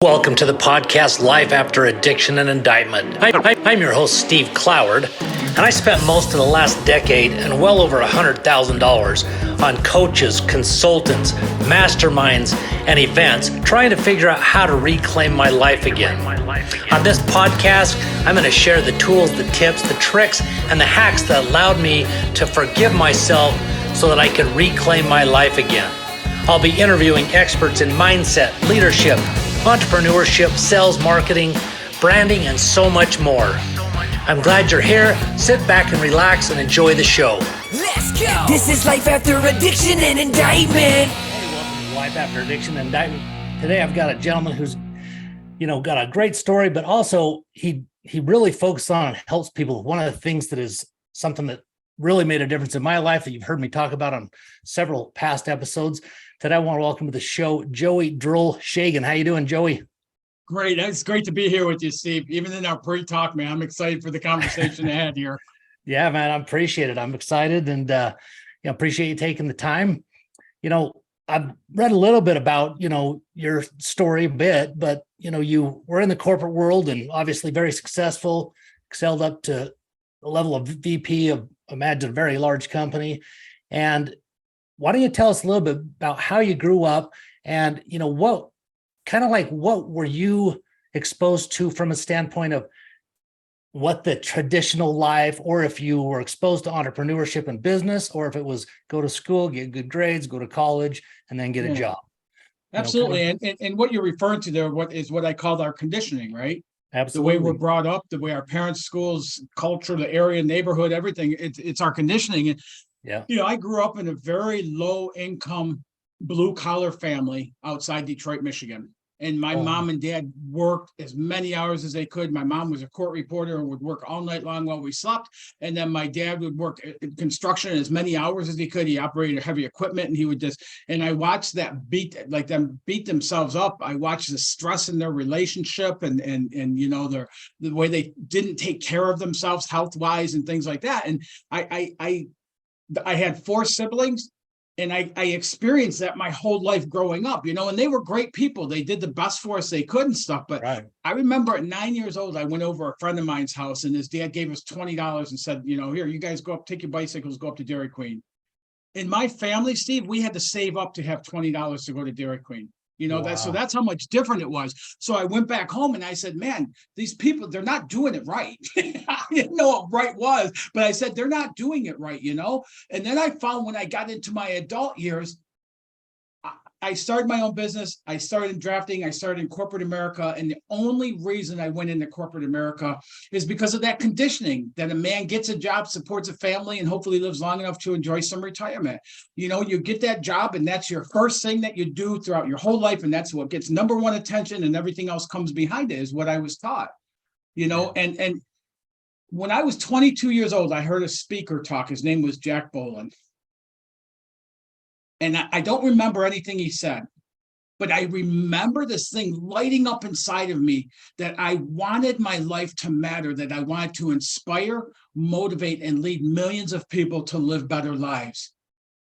Welcome to the podcast Life After Addiction and Indictment. I'm your host, Steve Cloward, and I spent most of the last decade and well over $100,000 on coaches, consultants, masterminds, and events trying to figure out how to reclaim my life again. On this podcast, I'm going to share the tools, the tips, the tricks, and the hacks that allowed me to forgive myself so that I could reclaim my life again. I'll be interviewing experts in mindset, leadership, entrepreneurship, sales, marketing, branding, and so much more. I'm glad you're here. Sit back and relax and enjoy the show. Let's go! This is Life After Addiction and Indictment. Hey, welcome to Life After Addiction and Indictment. Today I've got a gentleman who's, got a great story, but also he really focuses on and helps people. One of the things that is something that really made a difference in my life that you've heard me talk about on several past episodes. Today, I want to welcome to the show, Joey Drolshagen. How you doing, Joey? Great. It's great to be here with you, Steve. Even in our pre-talk, man, I'm excited for the conversation ahead here. Yeah, man, I appreciate it. I'm excited and appreciate you taking the time. I've read a little bit about, your story a bit, but, you were in the corporate world and obviously very successful, excelled up to the level of VP of, imagine, a very large company. And why don't you tell us a little bit about how you grew up and, what were you exposed to from a standpoint of what the traditional life, or if you were exposed to entrepreneurship and business, or if it was go to school, get good grades, go to college, and then get a job. Absolutely. And what you're referring to there, what I called our conditioning, right? Absolutely. The way we're brought up, the way our parents, schools, culture, the area, neighborhood, everything, it's our conditioning. And yeah. I grew up in a very low income, blue collar family outside Detroit, Michigan. And my mom and dad worked as many hours as they could. My mom was a court reporter and would work all night long while we slept. And then my dad would work in construction as many hours as he could. He operated heavy equipment and he would and I watched them beat themselves up. I watched the stress in their relationship and the way they didn't take care of themselves health-wise and things like that. And I had 4 siblings. And I experienced that my whole life growing up, and they were great people. They did the best for us they could and stuff. But right. I remember at 9 years old, I went over a friend of mine's house and his dad gave us $20 and said, here, you guys go up, take your bicycles, go up to Dairy Queen. In my family, Steve, we had to save up to have $20 to go to Dairy Queen. Wow. So that's how much different it was. So I went back home and I said, man, these people, they're not doing it right. I didn't know what right was, but I said, they're not doing it right, And then I found when I got into my adult years, I started my own business. I started in drafting. I started in corporate America. And the only reason I went into corporate America is because of that conditioning that a man gets a job, supports a family, and hopefully lives long enough to enjoy some retirement. You get that job and that's your first thing that you do throughout your whole life. And that's what gets number one attention and everything else comes behind it is what I was taught, and when I was 22 years old, I heard a speaker talk. His name was Jack Boland. And I don't remember anything he said, but I remember this thing lighting up inside of me that I wanted my life to matter, that I wanted to inspire, motivate, and lead millions of people to live better lives.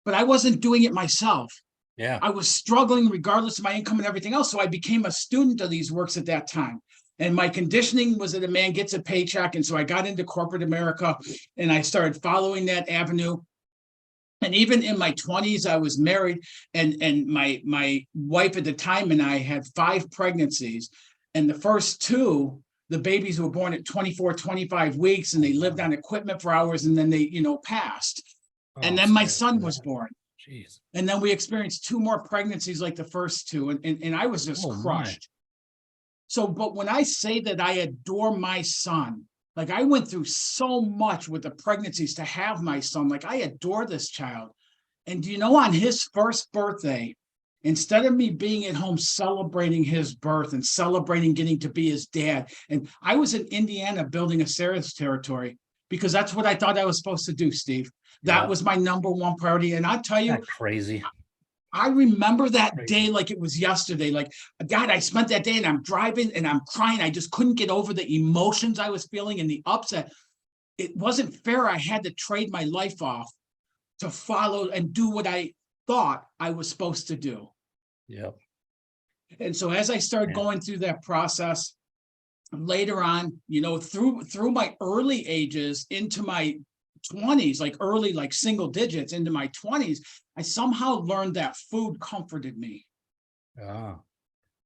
But I wasn't doing it myself. Yeah, I was struggling regardless of my income and everything else. So I became a student of these works at that time. And my conditioning was that a man gets a paycheck. And so I got into corporate America and I started following that avenue. And even in my 20s, I was married and my wife at the time and I had 5 pregnancies. And the first 2, the babies were born at 24, 25 weeks and they lived on equipment for hours and then they, passed. And then my son was born. Jeez. And then we experienced 2 more pregnancies like the first 2. And I was just crushed. So, but when I say that I adore my son, like I went through so much with the pregnancies to have my son. Like I adore this child. And on his first birthday, instead of me being at home celebrating his birth and celebrating getting to be his dad, and I was in Indiana building a sales territory because that's what I thought I was supposed to do, Steve. That was my number one priority. And I'll tell you, that's crazy. I remember that day like it was yesterday. Like, God, I spent that day and I'm driving and I'm crying. I just couldn't get over the emotions I was feeling and the upset. It wasn't fair. I had to trade my life off to follow and do what I thought I was supposed to do. Yep. And so as I started going through that process, later on, through my early ages into my 20s, like early, like single digits into my 20s, I somehow learned that food comforted me.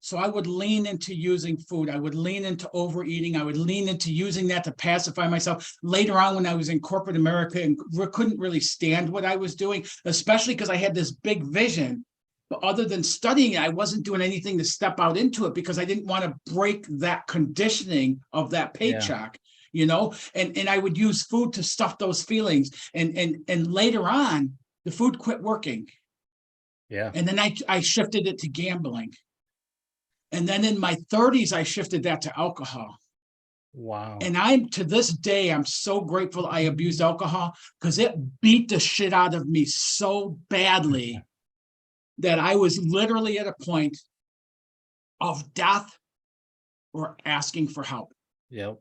So I would lean into using food. I would lean into overeating. I would lean into using that to pacify myself. Later on, when I was in corporate America and couldn't really stand what I was doing, especially because I had this big vision. But other than studying it, I wasn't doing anything to step out into it because I didn't want to break that conditioning of that paycheck, and I would use food to stuff those feelings. And later on, the food quit working. Yeah. And then I shifted it to gambling. And then in my 30s, I shifted that to alcohol. Wow. And to this day, I'm so grateful I abused alcohol because it beat the shit out of me so badly that I was literally at a point of death or asking for help. Yep.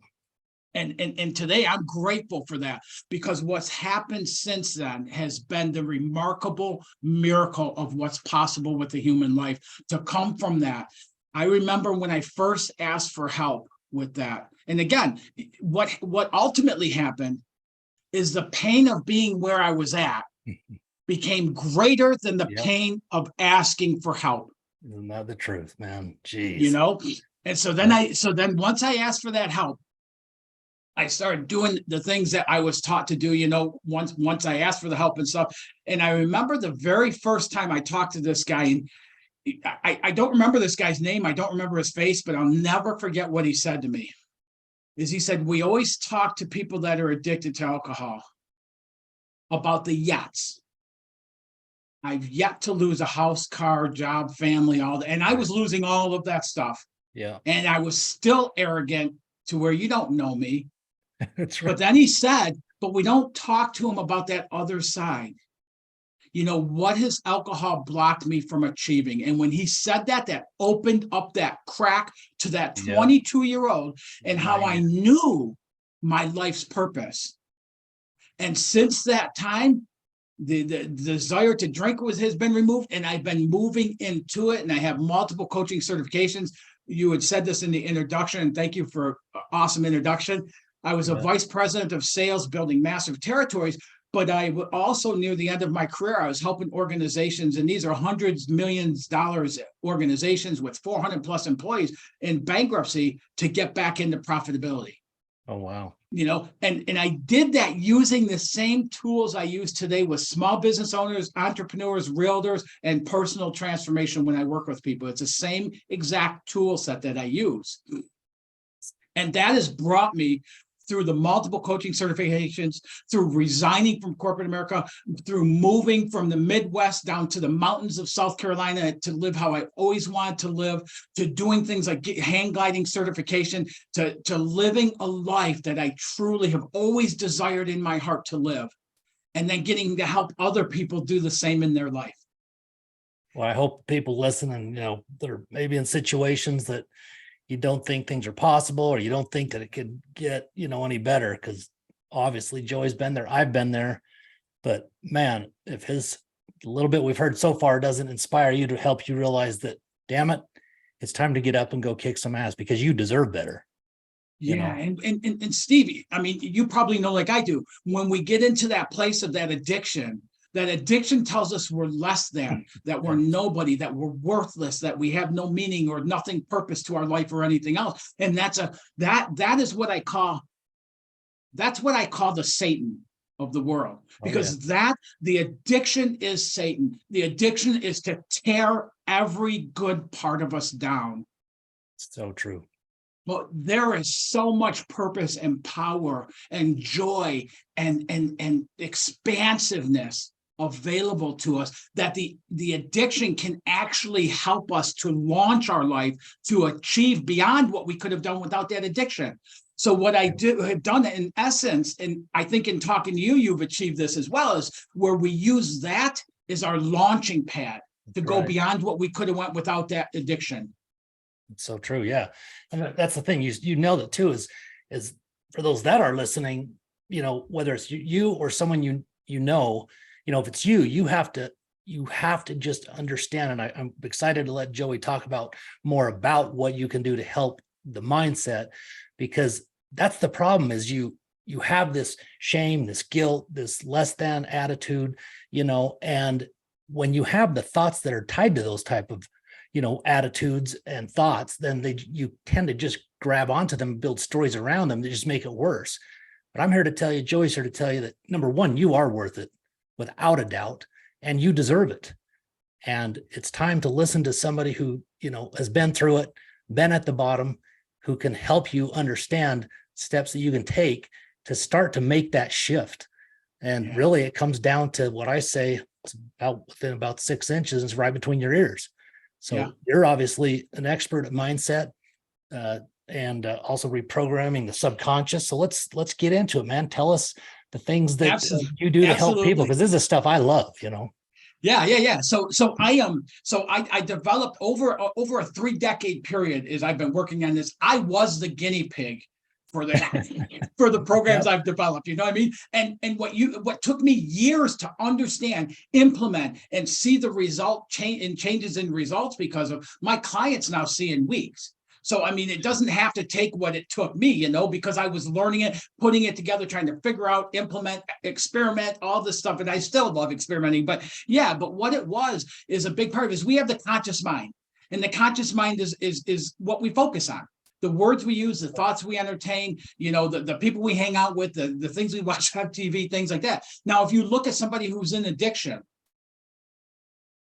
And today I'm grateful for that, because what's happened since then has been the remarkable miracle of what's possible with the human life to come from that. I remember when I first asked for help with that. And again, what ultimately happened is the pain of being where I was at became greater than the pain of asking for help. Isn't that the truth, man? Jeez. And so then once I asked for that help, I started doing the things that I was taught to do, once I asked for the help and stuff. And I remember the very first time I talked to this guy, and I don't remember this guy's name. I don't remember his face, but I'll never forget what he said to me. He said, we always talk to people that are addicted to alcohol about the yets. I've yet to lose a house, car, job, family, all that. And I was losing all of that stuff. Yeah. And I was still arrogant to where you don't know me. That's right. But then he said, but we don't talk to him about that other side. What has alcohol blocked me from achieving? And when he said that, that opened up that crack to that 22-year-old and how I knew my life's purpose. And since that time, the desire to drink has been removed, and I've been moving into it, and I have multiple coaching certifications. You had said this in the introduction, and thank you for an awesome introduction. I was a vice president of sales building massive territories, but I also, near the end of my career, I was helping organizations, and these are hundreds, millions dollars organizations with 400 plus employees in bankruptcy to get back into profitability. Oh, wow. And I did that using the same tools I use today with small business owners, entrepreneurs, realtors, and personal transformation when I work with people. It's the same exact tool set that I use. And that has brought me through the multiple coaching certifications, through resigning from corporate America, through moving from the Midwest down to the mountains of South Carolina to live how I always wanted to live, to doing things like hang gliding certification, to living a life that I truly have always desired in my heart to live, and then getting to help other people do the same in their life. Well, I hope people listening, they're maybe in situations that you don't think things are possible, or you don't think that it could get, any better, because obviously Joey's been there. I've been there. But man, if his little bit we've heard so far doesn't inspire you to help you realize that, damn it, it's time to get up and go kick some ass because you deserve better. Yeah. And Stevie, I mean, you probably know, like I do, when we get into that place of that addiction tells us we're less than, that we're nobody, that we're worthless, that we have no meaning or nothing purpose to our life or anything else. And that is what I call the Satan of the world, because the addiction is Satan. The addiction is to tear every good part of us down. So true. But there is so much purpose and power and joy and expansiveness available to us, that the addiction can actually help us to launch our life to achieve beyond what we could have done without that addiction. So what I have done in essence, and I think in talking to you, you've achieved this as well, is where we use that as our launching pad to go beyond what we could have went without that addiction. It's so true. Yeah. And that's the thing, you nailed it too, is for those that are listening, whether it's you or someone if it's you have to you have to just understand, and I'm excited to let Joey talk about more about what you can do to help the mindset, because that's the problem is you have this shame, this guilt, this less than attitude, and when you have the thoughts that are tied to those type of, attitudes and thoughts, then you tend to just grab onto them and build stories around them that just make it worse. But I'm here to tell you, Joey's here to tell you that number one, you are worth it without a doubt, and you deserve it. And it's time to listen to somebody who, has been through it, been at the bottom, who can help you understand steps that you can take to start to make that shift. And really it comes down to what I say, it's within about 6 inches, it's right between your ears. So you're obviously an expert at mindset and also reprogramming the subconscious. So let's get into it, man. Tell us the things that you do to help people, because this is stuff I love, Yeah. So I developed over a 3-decade period as I've been working on this. I was the guinea pig for the programs I've developed, you know what I mean? And what took me years to understand, implement, and see the changes in results because of my clients now see in weeks. So, I mean, it doesn't have to take what it took me, because I was learning it, putting it together, trying to figure out, implement, experiment, all this stuff. And I still love experimenting. But what it is a big part of it is we have the conscious mind. And the conscious mind is what we focus on. The words we use, the thoughts we entertain, the people we hang out with, the things we watch on TV, things like that. Now, if you look at somebody who's in addiction,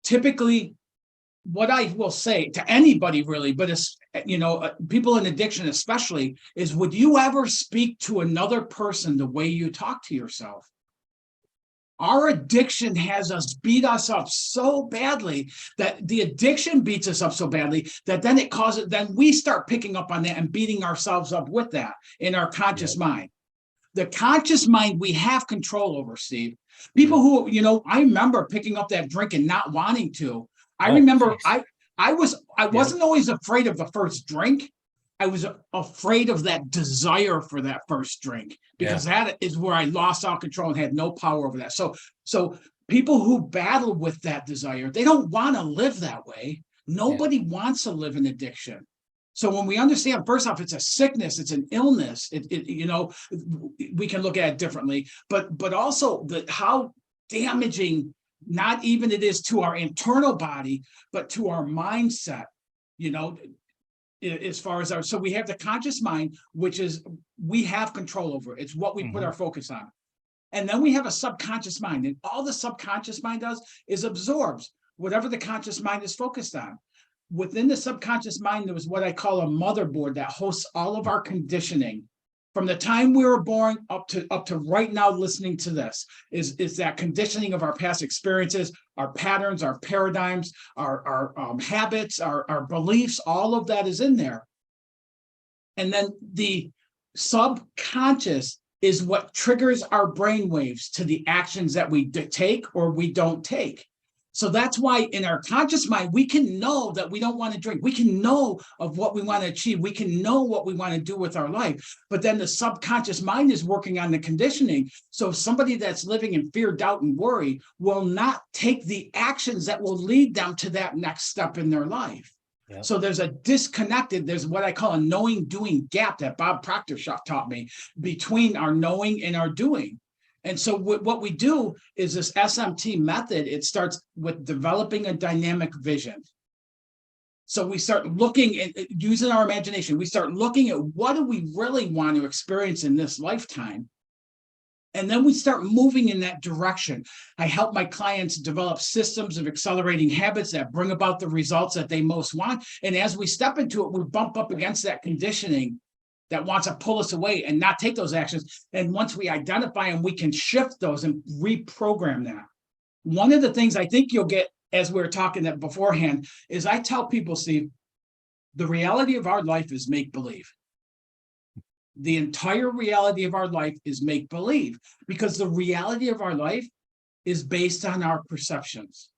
typically, what I will say to anybody really, but it's, people in addiction especially, is would you ever speak to another person the way you talk to yourself? Our addiction has beat us up so badly that the addiction beats us up so badly that then we start picking up on that and beating ourselves up with that in our conscious mind. The conscious mind we have control over, Steve. People who, I remember picking up that drink and not wanting to. I remember I wasn't always afraid of the first drink. I was afraid of that desire for that first drink, because that is where I lost all control and had no power over that. So people who battle with that desire, they don't want to live that way. Nobody wants to live in addiction. So when we understand, first off, it's a sickness, it's an illness. We can look at it differently, but also how damaging not even it is to our internal body, but to our mindset, as far as so we have the conscious mind, which is we have control over. It's what we put our focus on. And then we have a subconscious mind, and all the subconscious mind does is absorbs whatever the conscious mind is focused on. Within the subconscious mind, there was what I call a motherboard that hosts all of our conditioning. From the time we were born up to right now listening to this is that conditioning of our past experiences, our patterns, our paradigms, our habits, our beliefs, all of that is in there. And then the subconscious is what triggers our brain waves to the actions that we take or we don't take. So that's why in our conscious mind, we can know that we don't want to drink. We can know of what we want to achieve. We can know what we want to do with our life. But then the subconscious mind is working on the conditioning. So somebody that's living in fear, doubt, and worry will not take the actions that will lead them to that next step in their life. Yep. So there's there's what I call a knowing doing gap that Bob Proctor taught me between our knowing and our doing. And so what we do is this SMT method. It starts with developing a dynamic vision. So we start looking at using our imagination. We start looking at what do we really want to experience in this lifetime. And then we start moving in that direction. I help my clients develop systems of accelerating habits that bring about the results that they most want. And as we step into it, we bump up against that conditioning that wants to pull us away and not take those actions. And once we identify them, we can shift those and reprogram that. One of the things I think you'll get as we were talking that beforehand is I tell people, Steve, the reality of our life is make-believe. The entire reality of our life is make-believe because the reality of our life is based on our perceptions.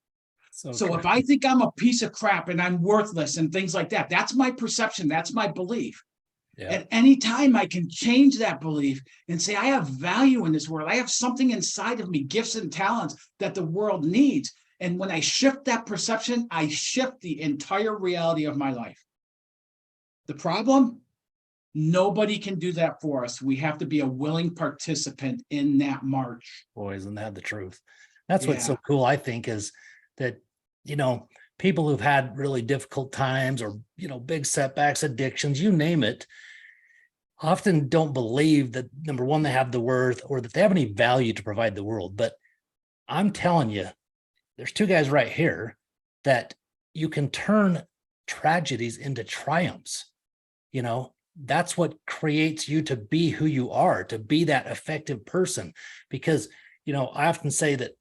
So if I think I'm a piece of crap and I'm worthless and things like that, that's my perception, that's my belief. Yeah. At any time, I can change that belief and say, I have value in this world. I have something inside of me, gifts and talents that the world needs. And when I shift that perception, I shift the entire reality of my life. The problem, nobody can do that for us. We have to be a willing participant in that march. Boy, isn't that the truth? That's what's so cool, I think, is that, people who've had really difficult times or, big setbacks, addictions, you name it, often don't believe that, number one, they have the worth or that they have any value to provide the world. But I'm telling you, there's two guys right here that you can turn tragedies into triumphs. That's what creates you to be who you are, to be that effective person. Because, I often say that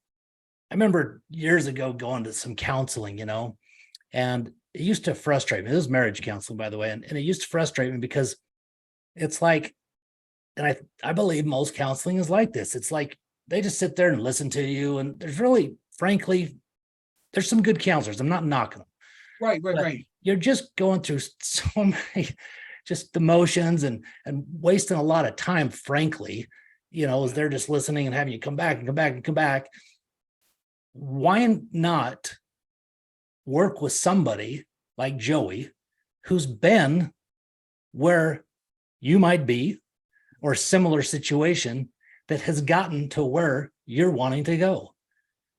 I remember years ago going to some counseling, and it used to frustrate me. This was marriage counseling, by the way. And it used to frustrate me because it's like, and I believe most counseling is like this. It's like they just sit there and listen to you. And there's really, frankly, there's some good counselors. I'm not knocking them. Right. You're just going through so many just emotions and wasting a lot of time, frankly, as they're just listening and having you come back and come back and come back. Why not work with somebody like Joey, who's been where you might be or a similar situation that has gotten to where you're wanting to go?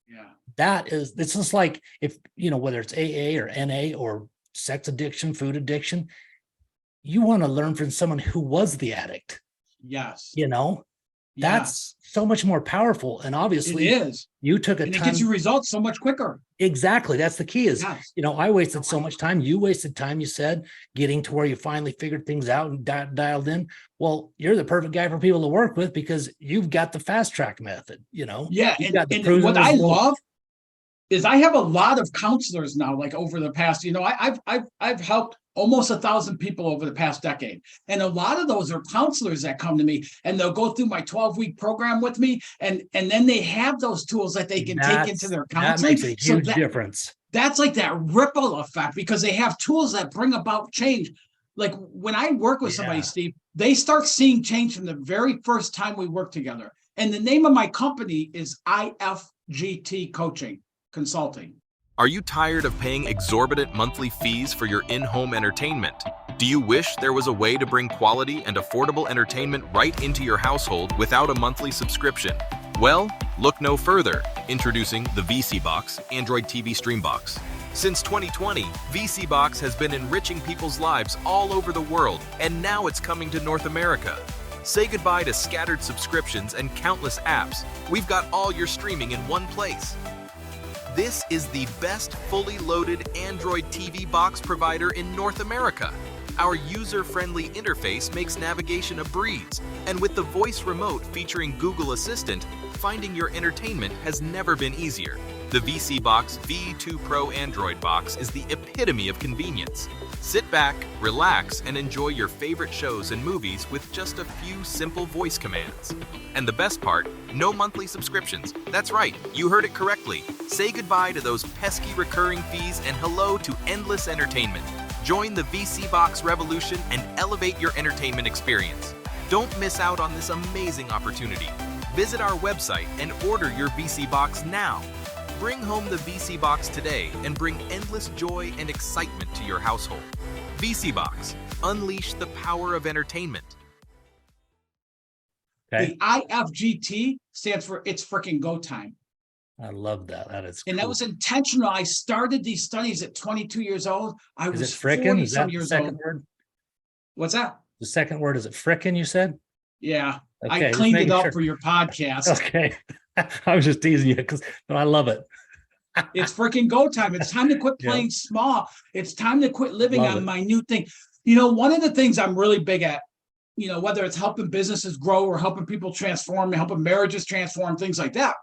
Yeah. It's just like if, whether it's AA or NA or sex addiction, food addiction, you want to learn from someone who was the addict. Yes. That's so much more powerful. And obviously it is. You took a time. It gets you results so much quicker. Exactly. That's the key is, Yes. I wasted so much time. You wasted time, you said, getting to where you finally figured things out and dialed in. Well, you're the perfect guy for people to work with because you've got the fast track method, Yeah. And what I love is I have a lot of counselors now, like over the past, I've helped almost 1,000 people over the past decade. And a lot of those are counselors that come to me and they'll go through my 12-week program with me. And then they have those tools that they can take into their counseling. That makes a huge difference. That's like that ripple effect because they have tools that bring about change. Like when I work with somebody, Steve, they start seeing change from the very first time we work together. And the name of my company is IFGT Coaching Consulting. Are you tired of paying exorbitant monthly fees for your in-home entertainment? Do you wish there was a way to bring quality and affordable entertainment right into your household without a monthly subscription? Well, look no further. Introducing the VC Box Android TV Stream Box. Since 2020, VC Box has been enriching people's lives all over the world, and now it's coming to North America. Say goodbye to scattered subscriptions and countless apps. We've got all your streaming in one place. This is the best fully loaded Android TV box provider in North America. Our user-friendly interface makes navigation a breeze, and with the voice remote featuring Google Assistant, finding your entertainment has never been easier. The VC Box V2 Pro Android box is the epitome of convenience. Sit back, relax, and enjoy your favorite shows and movies with just a few simple voice commands. And the best part, no monthly subscriptions. That's right, you heard it correctly. Say goodbye to those pesky recurring fees and hello to endless entertainment. Join the VC Box revolution and elevate your entertainment experience. Don't miss out on this amazing opportunity. Visit our website and order your VC Box now. Bring home the VC Box today and bring endless joy and excitement to your household. VC Box, unleash the power of entertainment. Okay. The IFGT stands for It's Frickin' Go Time. I love that. That is And cool. that was intentional. I started these studies at 22 years old. I Is was it frickin'? 40 Is that some the years second old. word? What's that? The second word, is it frickin', you said? Yeah. Okay, I just cleaned it making up sure. for your podcast. Okay. I was just teasing you but I love it. It's freaking go time. It's time to quit Yeah. playing small. It's time to quit living Love on it. minute thing. One of the things I'm really big at, whether it's helping businesses grow or helping people transform, helping marriages transform, things like that,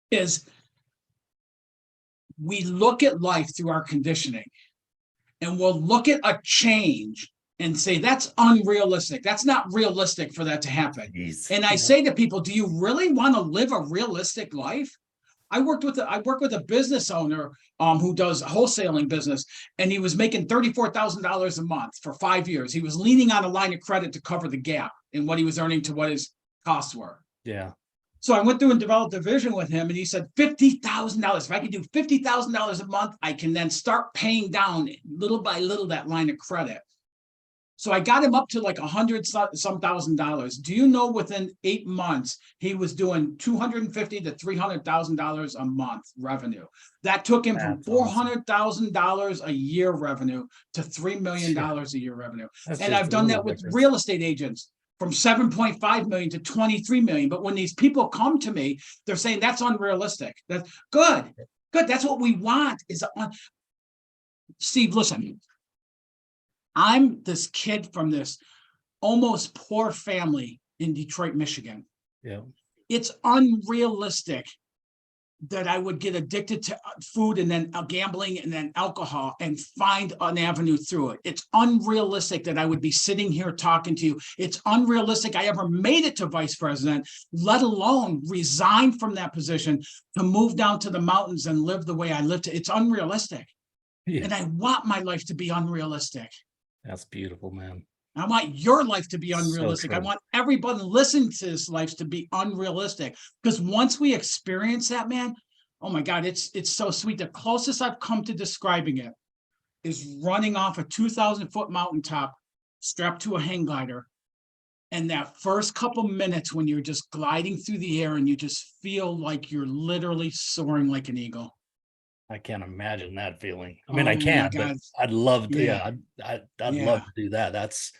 is we look at life through our conditioning and we'll look at a change and say, that's unrealistic. That's not realistic for that to happen. Jeez. And I say to people, do you really want to live a realistic life? I work with a business owner who does wholesaling business, and he was making $34,000 a month for 5 years. He was leaning on a line of credit to cover the gap in what he was earning to what his costs were. Yeah. So I went through and developed a vision with him, and he said $50,000. If I could do $50,000 a month, I can then start paying down little by little that line of credit. So I got him up to like $100,000 some. Do you know within 8 months he was doing $250,000 to $300,000 a month revenue? That took him from $400,000 a year revenue to $3 million a year revenue. And I've done that with real estate agents from 7.5 million to 23 million. But when these people come to me, they're saying that's unrealistic. That's good. That's what we want. Steve, listen. I'm this kid from this almost poor family in Detroit, Michigan. Yeah. It's unrealistic that I would get addicted to food and then gambling and then alcohol and find an avenue through it. It's unrealistic that I would be sitting here talking to you. It's unrealistic I ever made it to vice president, let alone resign from that position to move down to the mountains and live the way I lived. It's unrealistic. Yeah. And I want my life to be unrealistic. That's beautiful, man. I want your life to be unrealistic. So I want everybody listening to this life to be unrealistic. Because once we experience that, man, oh my God, it's so sweet. The closest I've come to describing it is running off a 2,000-foot mountaintop strapped to a hang glider. And that first couple minutes when you're just gliding through the air and you just feel like you're literally soaring like an eagle. I can't imagine that feeling. I mean, I can, but I'd love to. Yeah, I'd love to do that. That's,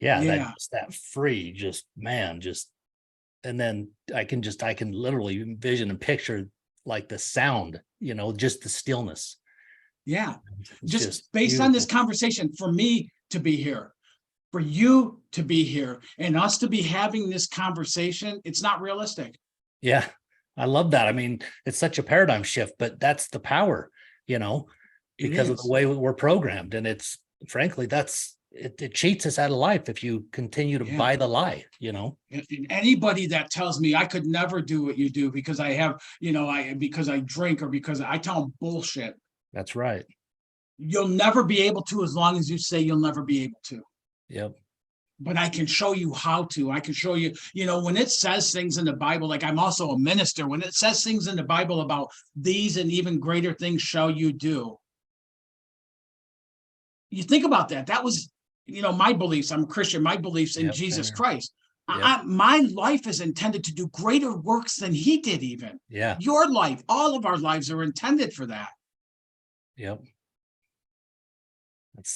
that free, just, man, just, and then I can literally envision and picture like the sound, just the stillness. Yeah, just based on this conversation, for me to be here, for you to be here, and us to be having this conversation, it's not realistic. Yeah. I love that. I mean, it's such a paradigm shift, but that's the power, because of the way we're programmed. And it's frankly, it cheats us out of life if you continue to buy the lie, Anybody that tells me I could never do what you do because I have, because I drink or because I tell them bullshit. That's right. You'll never be able to as long as you say you'll never be able to. Yep. But I can show you how to. I can show you, when it says things in the Bible, like I'm also a minister, when it says things in the Bible about these and even greater things shall you do. You think about that. That was, my beliefs. I'm a Christian. My beliefs in Jesus Christ. Yep. My life is intended to do greater works than he did even. Yeah. Your life, all of our lives are intended for that. Yep.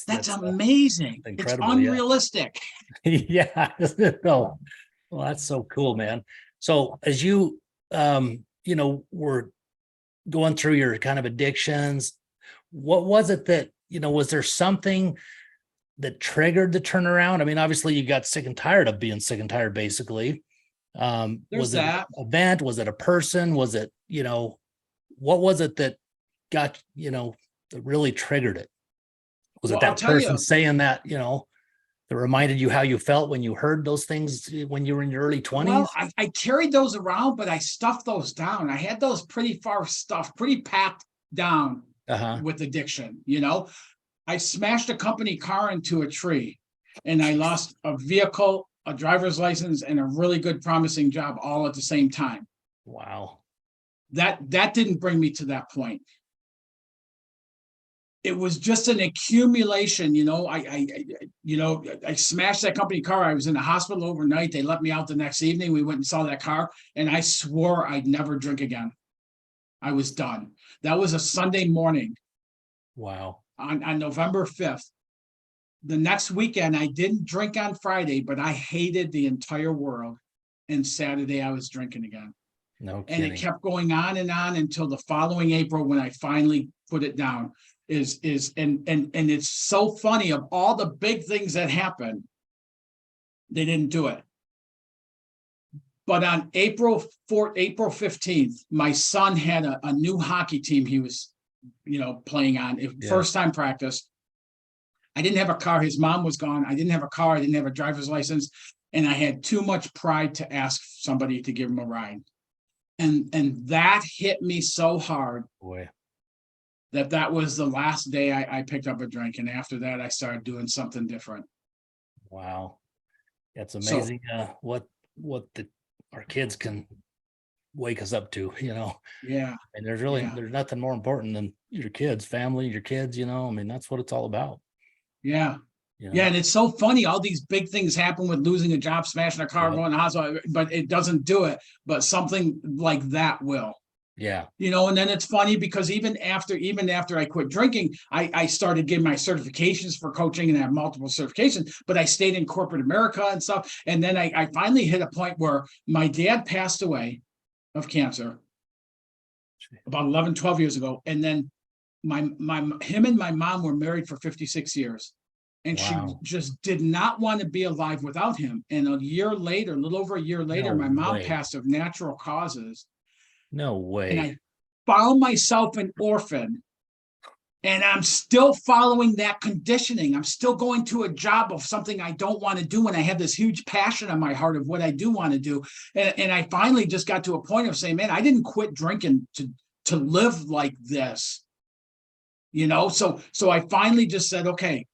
That's amazing. It's unrealistic. Yeah. No. Well, that's so cool, man. So as you, were going through your kind of addictions, what was it that, was there something that triggered the turnaround? I mean, obviously you got sick and tired of being sick and tired, basically. Was it an event? Was it a person? Was it, what was it that got, that really triggered it? Was it that person saying that, that reminded you how you felt when you heard those things when you were in your early 20s? Well, I carried those around, but I stuffed those down. I had those pretty far stuffed, pretty packed down with addiction. I smashed a company car into a tree and I lost a vehicle, a driver's license, and a really good promising job all at the same time. Wow. That didn't bring me to that point. It was just an accumulation, I smashed that company car. I was in the hospital overnight. They let me out the next evening. We went and saw that car and I swore I'd never drink again. I was done. That was a Sunday morning. Wow. On November 5th. The next weekend, I didn't drink on Friday, but I hated the entire world. And Saturday I was drinking again. No kidding. And it kept going on until the following April when I finally put it down. And it's so funny, of all the big things that happened, they didn't do it. But on April 15th, my son had a new hockey team he was, playing on. First time practice. I didn't have a car. His mom was gone. I didn't have a car. I didn't have a driver's license. And I had too much pride to ask somebody to give him a ride. And that hit me so hard. Boy. That was the last day I picked up a drink. And after that, I started doing something different. Wow. It's amazing what our kids can wake us up to, Yeah. and there's really, Yeah. there's nothing more important than your kids, family, your kids, I mean, that's what it's all about. Yeah. you Yeah. know? And it's so funny. All these big things happen with losing a job, smashing a car, Yeah. going to the hospital, but it doesn't do it. But something like that will. Yeah. And then it's funny because even after I quit drinking, I started getting my certifications for coaching, and I have multiple certifications, but I stayed in corporate America and stuff. And then I finally hit a point where my dad passed away of cancer about 11, 12 years ago. And then him and my mom were married for 56 years. And Wow. she just did not want to be alive without him. And a little over a year later, No my mom way. passed of natural causes. No And way. I found myself an orphan, and I'm still following that conditioning. I'm still going to a job of something I don't want to do, and I have this huge passion on my heart of what I do want to do. And I finally just got to a point of saying, man, I didn't quit drinking to live like this. So I finally just said, okay,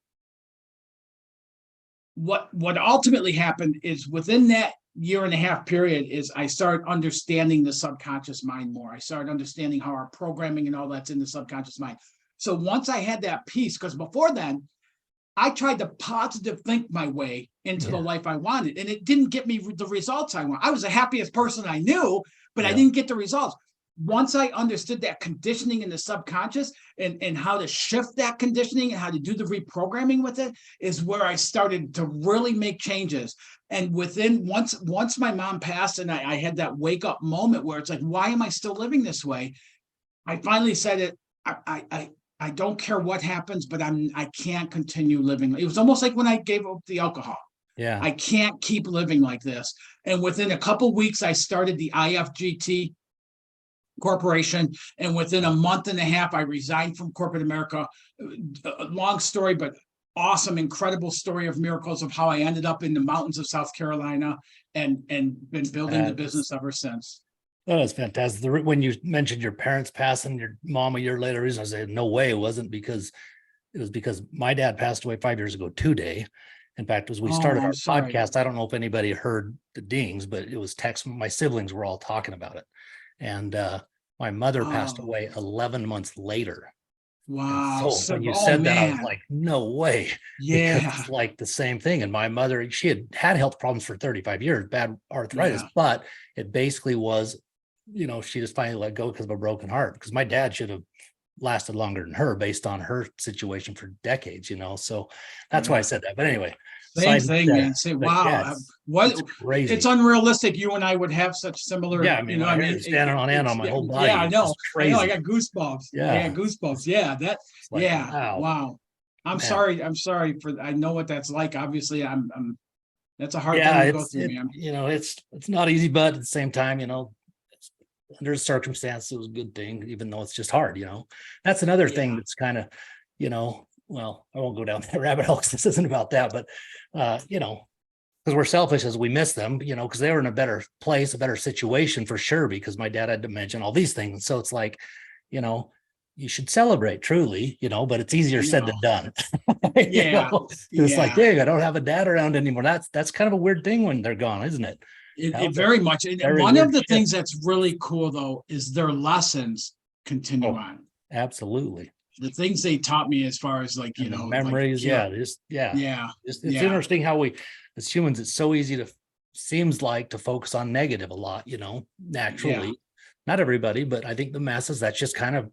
what ultimately happened is within that year and a half period is I started understanding the subconscious mind more. I started understanding how our programming and all that's in the subconscious mind. So once I had that piece, because before then, I tried to positive think my way into the life I wanted, and it didn't get me the results I want. I was the happiest person I knew, but I didn't get the results. Once I understood that conditioning in the subconscious and how to shift that conditioning and how to do the reprogramming with it is where I started to really make changes. And once my mom passed and I had that wake up moment where it's like, why am I still living this way? I finally said it. I don't care what happens, but I can't continue living. It was almost like when I gave up the alcohol. Yeah. I can't keep living like this. And within a couple of weeks, I started the IFGT corporation, and within a month and a half I resigned from corporate America. Long story, but awesome, incredible story of miracles of how I ended up in the mountains of South Carolina and been building the business ever since. That was fantastic. When you mentioned your parents passing, your mom a year later, the reason I said no way, it wasn't because my dad passed away 5 years ago today. In fact, as we started our podcast, I don't know if anybody heard the dings, but it was text. My siblings were all talking about it. And my mother passed away 11 months later. Wow. So when you said that, I was like, no way. Yeah. Because it's like the same thing. And my mother, she had health problems for 35 years, bad arthritis, but it basically was, she just finally let go because of a broken heart. Because my dad should have lasted longer than her based on her situation for decades, so that's why I said that. But anyway, same thing, man. Say, wow, it's crazy. It's unrealistic. You and I would have such similar. Yeah, I mean, standing on end on my whole body. Yeah, I know. Crazy. I got goosebumps. Yeah, I got goosebumps. Yeah, wow. I'm sorry. I know what that's like. Obviously, I'm. That's a hard thing to go through, man. It's not easy, but at the same time, under the circumstances, it was a good thing, even though it's just hard, That's another thing that's kind of, well, I won't go down that rabbit hole because this isn't about that, but, because we're selfish as we miss them, because they were in a better place, a better situation for sure, because my dad had dementia and all these things. And so it's like, you should celebrate truly, but it's easier said than done. It's like, hey, I don't have a dad around anymore. That's kind of a weird thing when they're gone, isn't it? It very much. And one of the things that's really cool, though, is their lessons continue on. Absolutely. The things they taught me as far as memories. It's interesting how we, as humans, it's so easy seems like to focus on negative a lot, naturally. Not everybody, but I think the masses, that's just kind of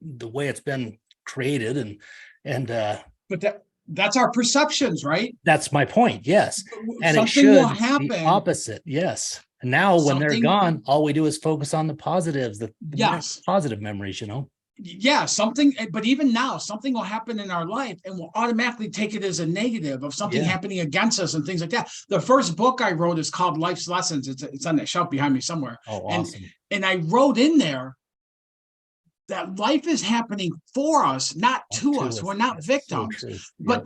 the way it's been created. But that's our perceptions, right? That's my point. Yes. And something it should will happen. be opposite. Yes. And now when they're gone, all we do is focus on the positives, the positive memories, Yeah, but even now, something will happen in our life and we'll automatically take it as a negative of something happening against us and things like that. The first book I wrote is called Life's Lessons. It's on that shelf behind me somewhere. Oh, awesome. And I wrote in there that life is happening for us, not to us. We're not victims, but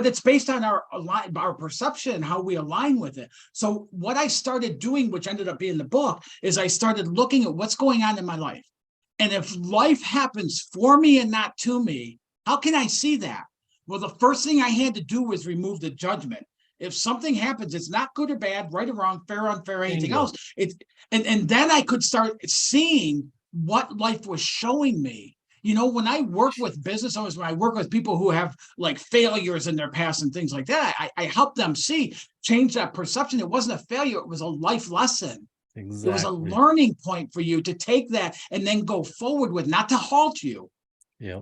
it's based on our perception, how we align with it. So what I started doing, which ended up being the book, is I started looking at what's going on in my life. And if life happens for me and not to me, how can I see that? Well, the first thing I had to do was remove the judgment. If something happens, it's not good or bad, right or wrong, fair, unfair, anything Bingo. else. And then I could start seeing what life was showing me. You know, when I work with business owners, when I work with people who have like failures in their past and things like that, I help them change that perception. It wasn't a failure, it was a life lesson. Exactly. It was a learning point for you to take that and then go forward with, not to halt you. Yeah.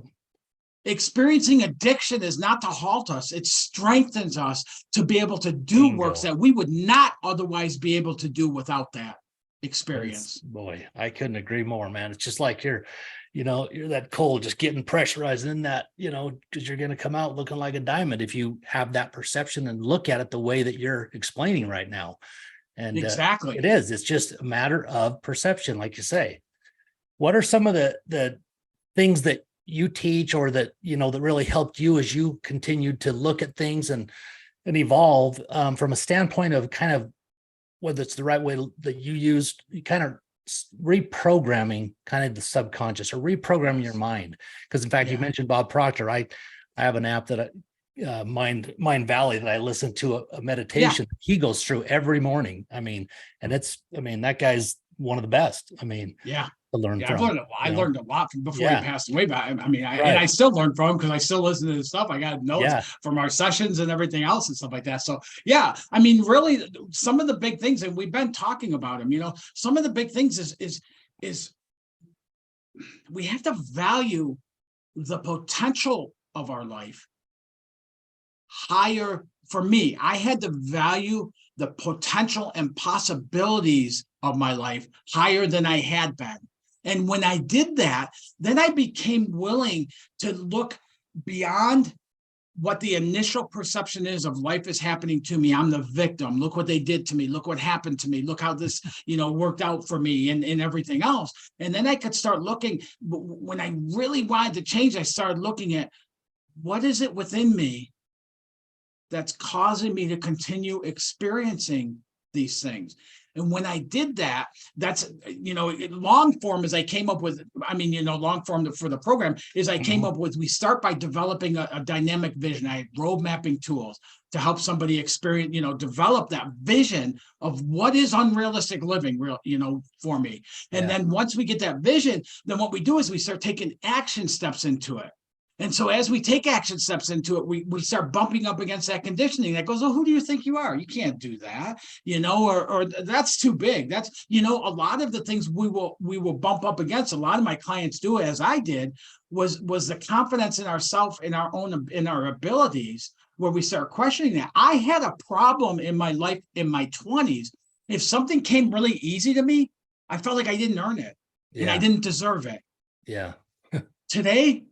Experiencing addiction is not to halt us. It strengthens us to be able to do Bingo. works that we would not otherwise be able to do without that experience. Boy, I couldn't agree more, man. It's just like you're that coal just getting pressurized in that, because you're going to come out looking like a diamond if you have that perception and look at it the way that you're explaining right now. And exactly. It's just a matter of perception, like you say. What are some of the things that you teach or that, that really helped you as you continued to look at things and evolve from a standpoint of kind of whether it's the right way that you used, kind of reprogramming kind of the subconscious or reprogramming your mind? Because in fact, you mentioned Bob Proctor. I have an app that Mind Valley that I listen to a meditation he goes through every morning. That guy's one of the best. To learn from. I learned a lot from before he passed away. But and I still learn from him because I still listen to his stuff. I got notes from our sessions and everything else and stuff like that. So really, some of the big things, and we've been talking about them. Some of the big things is we have to value the potential of our life higher. For me, I had to value the potential and possibilities of my life higher than I had been. And when I did that, then I became willing to look beyond what the initial perception is of life is happening to me. I'm the victim. Look what they did to me. Look what happened to me. Look how this, worked out for me and everything else. And then I could start looking. When I really wanted to change, I started looking at what is it within me that's causing me to continue experiencing these things. And when I did that, that's, long form is I came up with, long form for the program is I came up with, we start by developing a dynamic vision. I had road mapping tools to help somebody experience, develop that vision of what is unrealistic living, for me. And then once we get that vision, then what we do is we start taking action steps into it. And so as we take action steps into it, we start bumping up against that conditioning that goes, oh, who do you think you are? You can't do that, or that's too big. That's, a lot of the things we will bump up against. A lot of my clients do it, as I did, was the confidence in ourselves, in our abilities, where we start questioning that. I had a problem in my life in my 20s. If something came really easy to me, I felt like I didn't earn it and I didn't deserve it. Yeah. Today,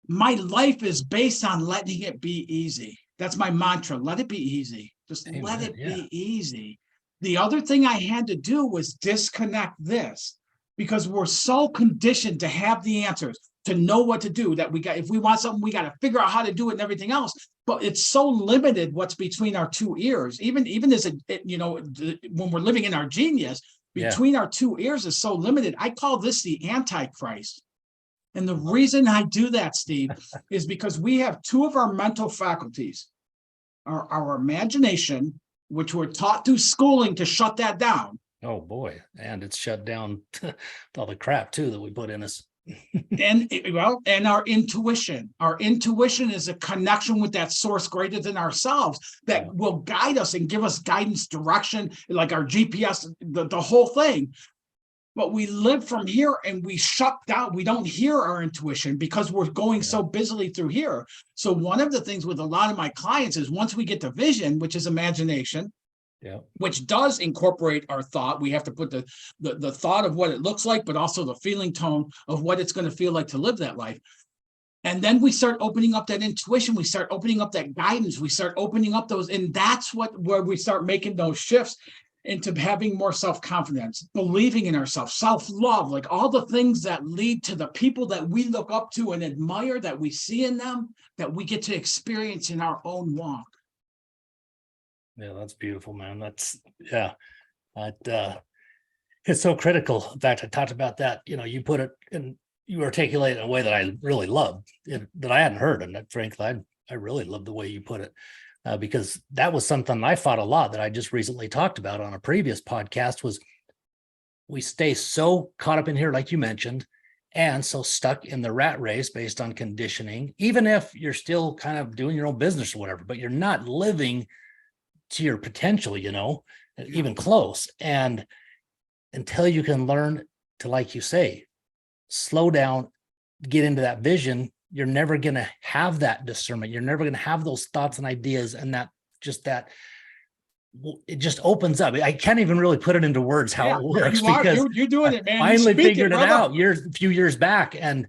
my life is based on letting it be easy. That's my mantra. Let it be easy. Just let it be easy. The other thing I had to do was disconnect this, because we're so conditioned to have the answers, to know what to do, that if we want something, we got to figure out how to do it and everything else. But it's so limited what's between our two ears. Even as when we're living in our genius, between our two ears is so limited. I call this the Antichrist. And the reason I do that, Steve, is because we have two of our mental faculties, our imagination, which we're taught through schooling to shut that down. Oh boy. And it's shut down all the crap too that we put in us. and our intuition. Our intuition is a connection with that source greater than ourselves that will guide us and give us guidance, direction, like our GPS, the whole thing. But we live from here and we shut down. We don't hear our intuition because we're going so busily through here. So one of the things with a lot of my clients is once we get the vision, which is imagination, which does incorporate our thought. We have to put the thought of what it looks like, but also the feeling tone of what it's going to feel like to live that life. And then we start opening up that intuition. We start opening up that guidance. We start opening up those. And that's where we start making those shifts into having more self-confidence, believing in ourselves, self-love, like all the things that lead to the people that we look up to and admire, that we see in them, that we get to experience in our own walk. Yeah, that's beautiful, man. It's so critical. In fact, I talked about that. You put it and you articulate it in a way that I really loved, that I hadn't heard. And that, frankly, I really love the way you put it. because that was something I fought a lot that I just recently talked about on a previous podcast. Was we stay so caught up in here, like you mentioned, and so stuck in the rat race based on conditioning, even if you're still kind of doing your own business or whatever, but you're not living to your potential, even close. And until you can learn to, like you say, slow down, get into that vision, you're never going to have that discernment. You're never going to have those thoughts and ideas, and it just opens up. I can't even really put it into words how it works, because you're doing it, man. I finally figured it out a few years back. And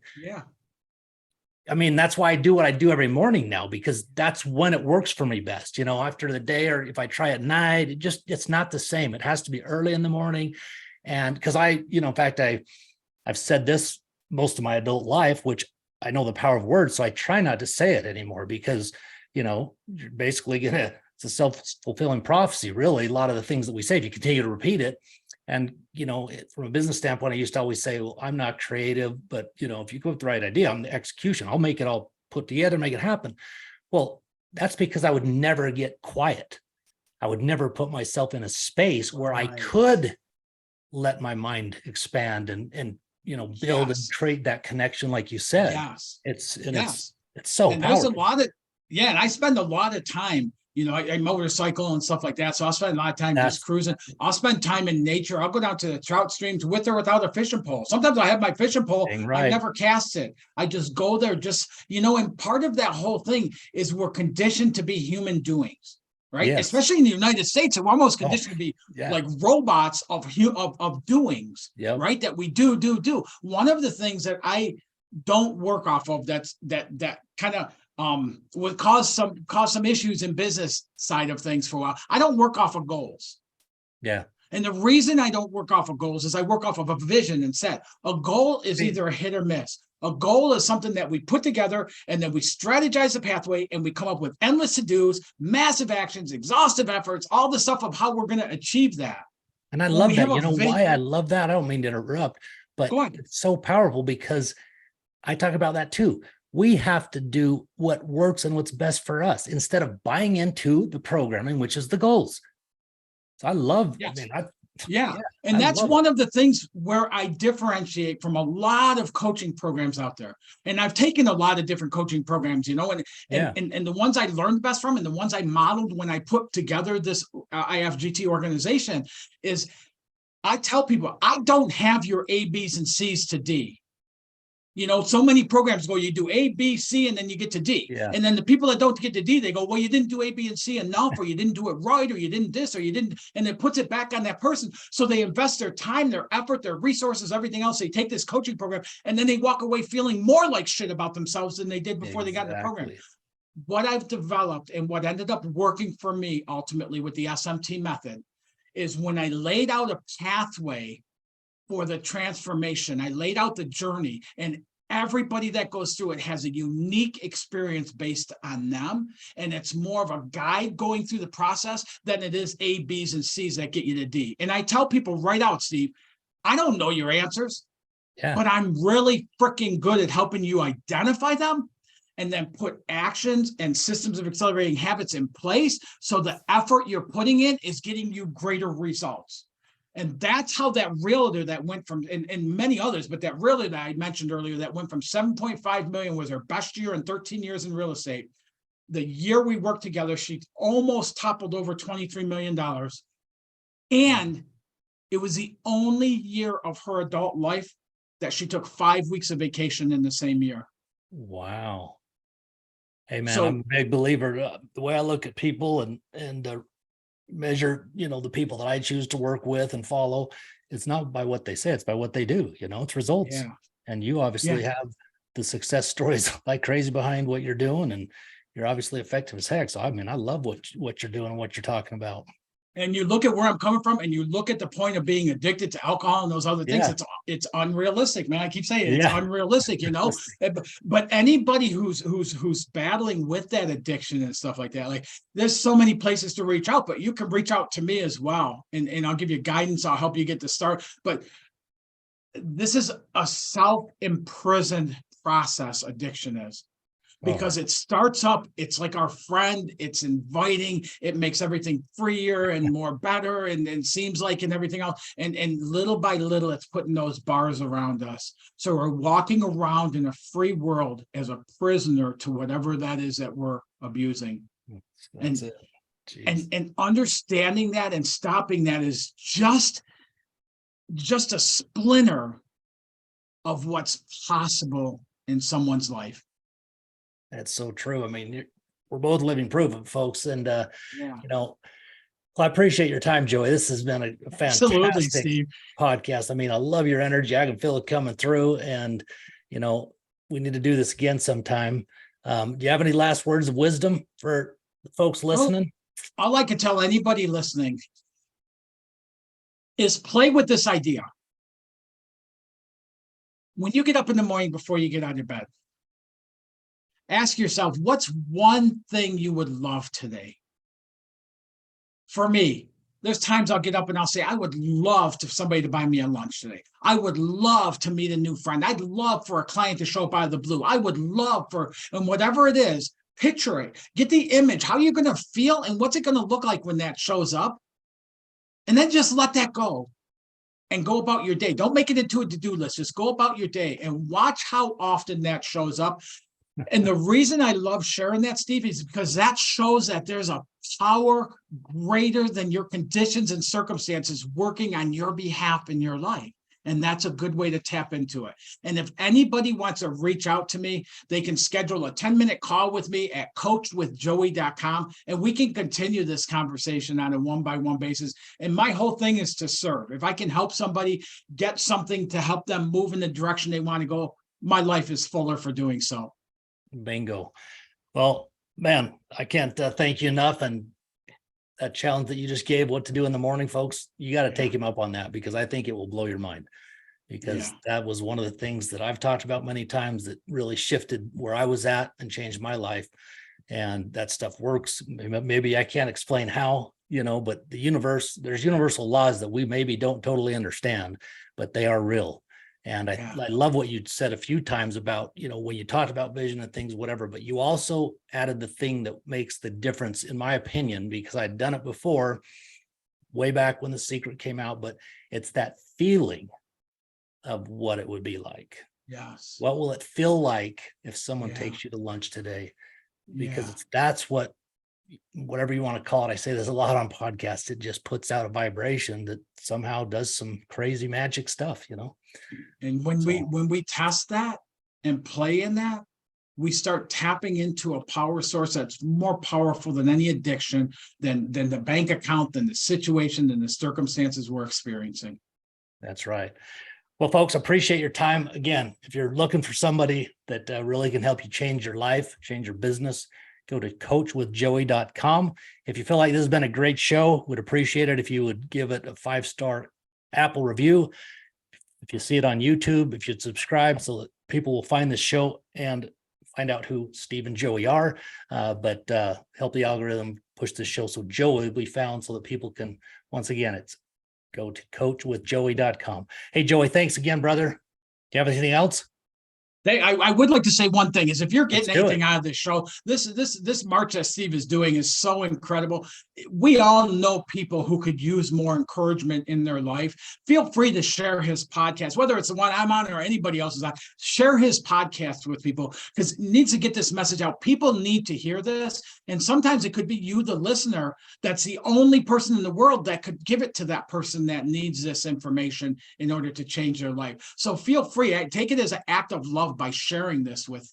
I mean, that's why I do what I do every morning now, because that's when it works for me best, after the day, or if I try at night, it's not the same. It has to be early in the morning. And because in fact, I've said this most of my adult life, which I know the power of words. So I try not to say it anymore, because, you're basically it's a self-fulfilling prophecy, really. A lot of the things that we say, if you continue to repeat it. And, from a business standpoint, I used to always say, well, I'm not creative, but, if you go with the right idea, I'm the execution. I'll make it all put together, make it happen. Well, that's because I would never get quiet. I would never put myself in a space where I could let my mind expand and build and create that connection, like you said. It's so and powerful. There's a lot of, and I spend a lot of time, I motorcycle and stuff like that. So I'll spend a lot of time just cruising. I'll spend time in nature. I'll go down to the trout streams with or without a fishing pole. Sometimes I have my fishing pole. I never cast it. I just go there, and part of that whole thing is we're conditioned to be human doings. Right. Yes. Especially in the United States, we're almost conditioned to be like robots of doings, right? That we do. One of the things that I don't work off of that kind of would cause some issues in business side of things for a while. I don't work off of goals. Yeah. And the reason I don't work off of goals is I work off of a vision and set. A goal is either a hit or miss. A goal is something that we put together, and then we strategize the pathway, and we come up with endless to-dos, massive actions, exhaustive efforts, all the stuff of how we're going to achieve that. And I love that. Why I love that? I don't mean to interrupt, but it's so powerful, because I talk about that too. We have to do what works and what's best for us instead of buying into the programming, which is the goals. So I love, and that's one of the things where I differentiate from a lot of coaching programs out there. And I've taken a lot of different coaching programs, and the ones I learned best from, and the ones I modeled when I put together this IFGT organization, is I tell people, I don't have your A, B's, and C's to D. So many programs go, you do A, B, C, and then you get to D. Yeah. And then the people that don't get to D, they go, well, you didn't do A, B, and C enough, or you didn't do it right, or you didn't this, or you didn't, and it puts it back on that person. So they invest their time, their effort, their resources, everything else. They take this coaching program, and then they walk away feeling more like shit about themselves than they did before they got in the program. What I've developed and what ended up working for me ultimately with the SMT method is when I laid out a pathway for the transformation, I laid out the journey, and everybody that goes through it has a unique experience based on them. And it's more of a guide going through the process than it is A, B's, and C's that get you to D. And I tell people right out, Steve, I don't know your answers, but I'm really freaking good at helping you identify them and then put actions and systems of accelerating habits in place. So the effort you're putting in is getting you greater results. And that's how that realtor that went from, and many others, but that realtor that I mentioned earlier that went from 7.5 million was her best year in 13 years in real estate. The year we worked together, she almost toppled over $23 million. And it was the only year of her adult life that she took 5 weeks of vacation in the same year. Wow. Hey, man, I'm a big believer. The way I look at people and measure, the people that I choose to work with and follow, it's not by what they say, it's by what they do. It's results. And you obviously have the success stories like crazy behind what you're doing, and you're obviously effective as heck. So I love what you're doing and what you're talking about. And you look at where I'm coming from, and you look at the point of being addicted to alcohol and those other things. It's unrealistic, man. I keep saying it's unrealistic, But anybody who's battling with that addiction and stuff like that, like there's so many places to reach out, but you can reach out to me as well, and I'll give you guidance. I'll help you get to start. But this is a self-imprisoned process. Addiction is. because it starts up, it's like our friend, it's inviting, it makes everything freer and more better and seems like and everything else. And little by little, it's putting those bars around us. So we're walking around in a free world as a prisoner to whatever that is that we're abusing. That's it. Jeez. And understanding that and stopping that is just a splinter of what's possible in someone's life. That's so true. I mean, we're both living proof of it, folks. And, Yeah. well, I appreciate your time, Joey. This has been a Absolutely, fantastic Steve. podcast. I mean, I love your energy. I can feel it coming through. And, we need to do this again sometime. Do you have any last words of wisdom for the folks listening? All I can tell anybody listening is play with this idea. When you get up in the morning before you get out of bed, ask yourself, what's one thing you would love today? For me, there's times I'll get up and I'll say, I would love for somebody to buy me a lunch today. I would love to meet a new friend. I'd love for a client to show up out of the blue. I would love and whatever it is, picture it, get the image. How are you going to feel and what's it going to look like when that shows up? And then just let that go and go about your day. Don't make it into a to-do list. Just go about your day and watch how often that shows up. And the reason I love sharing that, Steve, is because that shows that there's a power greater than your conditions and circumstances working on your behalf in your life. And that's a good way to tap into it. And if anybody wants to reach out to me, they can schedule a 10-minute call with me at coachwithjoey.com, and we can continue this conversation on a one-by-one basis. And my whole thing is to serve. If I can help somebody get something to help them move in the direction they want to go, my life is fuller for doing so. Bingo. Well, man, I can't thank you enough. And that challenge that you just gave, what to do in the morning, folks, you got to take him up on that, because I think it will blow your mind, because that was one of the things that I've talked about many times that really shifted where I was at and changed my life. And that stuff works. Maybe I can't explain how, but there's universal laws that we maybe don't totally understand, but they are real. And I love what you said a few times about, when you talked about vision and things, whatever, but you also added the thing that makes the difference, in my opinion, because I'd done it before, way back when The Secret came out, but it's that feeling of what it would be like. Yes. What will it feel like if someone takes you to lunch today? Because that's whatever you want to call it. I say there's a lot on podcasts. It just puts out a vibration that somehow does some crazy magic stuff, And when we test that and play in that, we start tapping into a power source that's more powerful than any addiction, than the bank account, than the situation, than the circumstances we're experiencing. That's right. Well, folks, appreciate your time. Again, if you're looking for somebody that really can help you change your life, change your business, go to coachwithjoey.com. If you feel like this has been a great show, would appreciate it if you would give it a 5-star Apple review. If you see it on YouTube, if you'd subscribe so that people will find this show and find out who Steve and Joey are, but help the algorithm push this show so Joey will be found, so that people can, once again, it's go to coachwithjoey.com. Hey, Joey, thanks again, brother. Do you have anything else? I would like to say one thing is, if you're getting anything out of this show, this march that Steve is doing is so incredible. We all know people who could use more encouragement in their life. Feel free to share his podcast, whether it's the one I'm on or anybody else's on. Share his podcast with people, because it needs to get this message out. People need to hear this. And sometimes it could be you, the listener, that's the only person in the world that could give it to that person that needs this information in order to change their life. So feel free. Take it as an act of love by sharing this with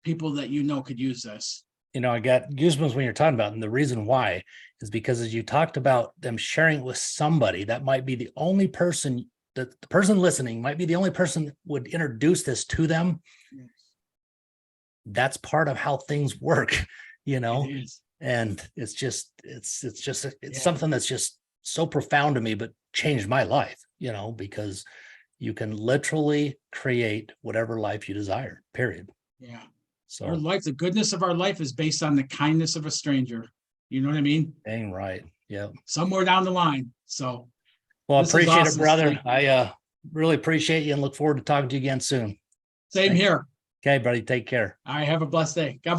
people that could use this. I got goosebumps when you're talking about it. And the reason why is because, as you talked about them sharing it with somebody, that might be the only person, that the person listening might be the only person that would introduce this to them. Yes. That's part of how things work, and it's something that's just so profound to me, but changed my life, because you can literally create whatever life you desire, period. Yeah. So our life, the goodness of our life is based on the kindness of a stranger. You know what I mean? Dang right. Yeah. Somewhere down the line. So. Well, I appreciate it, brother. I really appreciate you and look forward to talking to you again soon. Same here. Okay, buddy. Take care. I have a blessed day. God